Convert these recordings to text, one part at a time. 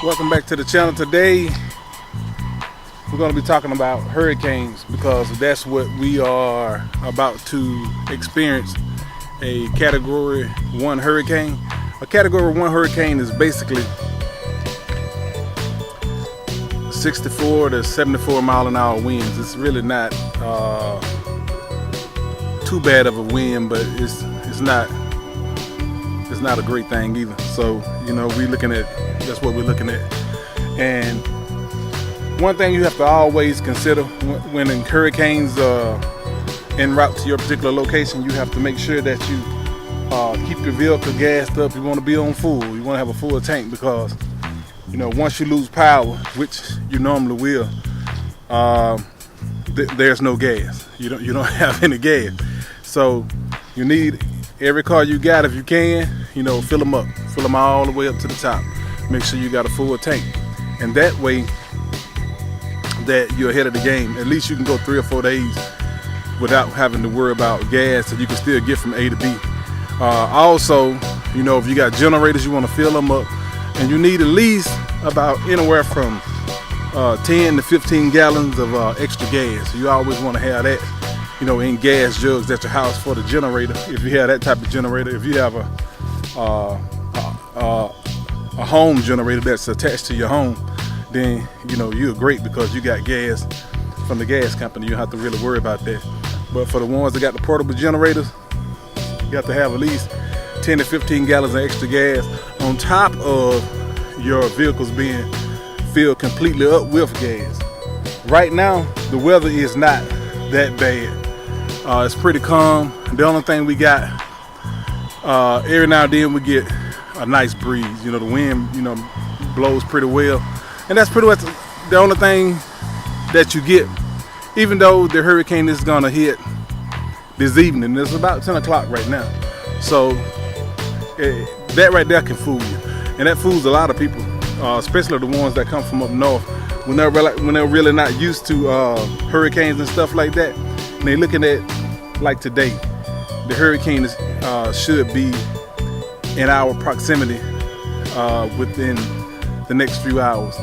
Welcome back to the channel. Today we're going to be talking about hurricanes because that's what we are about to experience. A Category 1 hurricane. A Category 1 hurricane is basically 64 to 74 mile an hour winds. It's really not too bad of a wind, but it's not a great thing either. So that's what we're looking at. And one thing you have to always consider when in hurricanes en route to your particular location, you have to make sure that you keep your vehicle gassed up. You want to be on full. You want to have a full tank because once you lose power, which you normally will, there's no gas. You don't have any gas. So you need every car you got, if you can, fill them up. Fill them all the way up to the top. Make sure you got a full tank. And that way that you're ahead of the game. At least you can go 3 or 4 days without having to worry about gas, so you can still get from A to B. Also, if you got generators, you want to fill them up. And you need at least about anywhere from 10 to 15 gallons of extra gas. So you always want to have that, in gas jugs at your house for the generator. If you have that type of generator, if you have a home generator that's attached to your home, then you're great because you got gas from the gas company. You don't have to really worry about that. But for the ones that got the portable generators, you have to have at least 10 to 15 gallons of extra gas on top of your vehicles being filled completely up with gas. Right now, the weather is not that bad. It's pretty calm. The only thing we got, every now and then we get a nice breeze. The wind, blows pretty well. And that's pretty much the only thing that you get, even though the hurricane is gonna hit this evening. It's about 10 o'clock right now. So that right there can fool you. And that fools a lot of people, especially the ones that come from up north. When they're really not used to hurricanes and stuff like that, and they're looking at, like today, the hurricane should be in our proximity within the next few hours.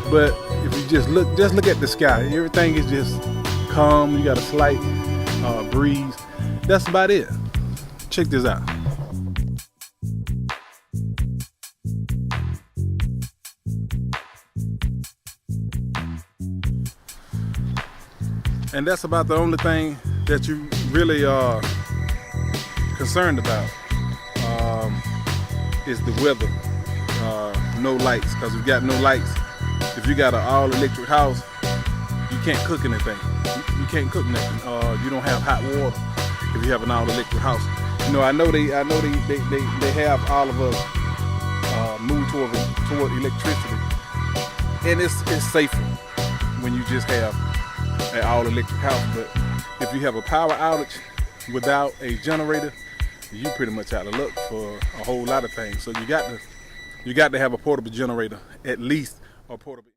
But if you just look at the sky, everything is just calm. You got a slight breeze. That's about it. Check this out. And that's about the only thing that you really are concerned about is the weather. No lights, because if you got no lights, if you got an all-electric house, you can't cook anything. You can't cook nothing. You don't have hot water if you have an all-electric house. I know they have all of us move toward electricity, and it's safer when you just have an all-electric house. But if you have a power outage without a generator, you pretty much out of luck for a whole lot of things. So you got to have a portable generator, at least a portable.